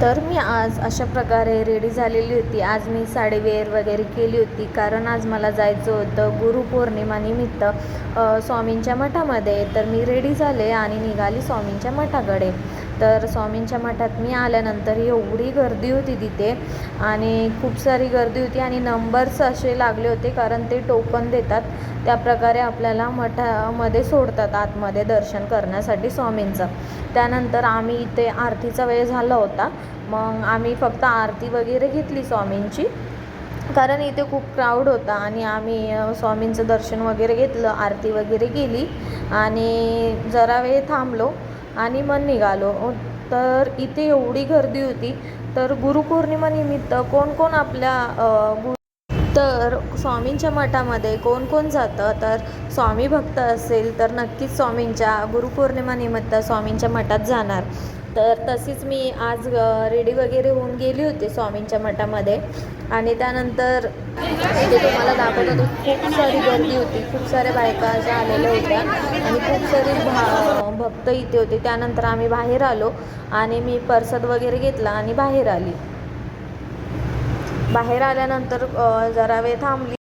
तर मी आज अशा प्रकारे रेडी झालेली होती. आज मी साडी वेअर वगैरे केली होती, कारण आज मला जायचं होतं गुरुपौर्णिमानिमित्त स्वामींच्या मठामध्ये. तर मी रेडी झाले आणि निघाली स्वामींच्या मठाकडे. तर स्वामींच्या मठात मी आल्यानंतर एवढी गर्दी होती तिथे, आणि खूप सारी गर्दी होती, आणि नंबर्स असे लागले होते, कारण ते टोकन देतात. त्याप्रकारे आपल्याला मठामध्ये सोडतात आतमध्ये दर्शन करण्यासाठी स्वामींचं. त्यानंतर आम्ही इथे आरतीचा वेळ झाला होता, मग आम्ही फक्त आरती वगैरे घेतली स्वामींची, कारण इथे खूप क्राऊड होता. आणि आम्ही स्वामींचं दर्शन वगैरे घेतलं, आरती वगैरे केली, आणि जरा वेळ थांबलो आणि मग निघालो. तर इथे एवढी गर्दी होती. तर गुरुपौर्णिमानिमित्त कोण कोण आपल्या तर स्वामींच्या मठामध्ये कोण कोण जातं, तर स्वामी भक्त असेल तर नक्कीच स्वामींच्या गुरुपौर्णिमानिमित्त स्वामींच्या मठात जाणार. तर तशीच मी आज रेडी वगैरे होऊन गेली होती स्वामींच्या मठामध्ये. आणि त्यानंतर इथे तुम्हाला दाखवत होतो, खूप सारी गर्दी होती, खूप साऱ्या बायका अशा आलेल्या होत्या, आणि खूप सारे भक्त इथे होते. त्यानंतर आम्ही बाहेर आलो, आणि मी प्रसाद वगैरे घेतला आणि बाहेर आली. बाहेर आल्यानंतर जरा वेळ थांबली.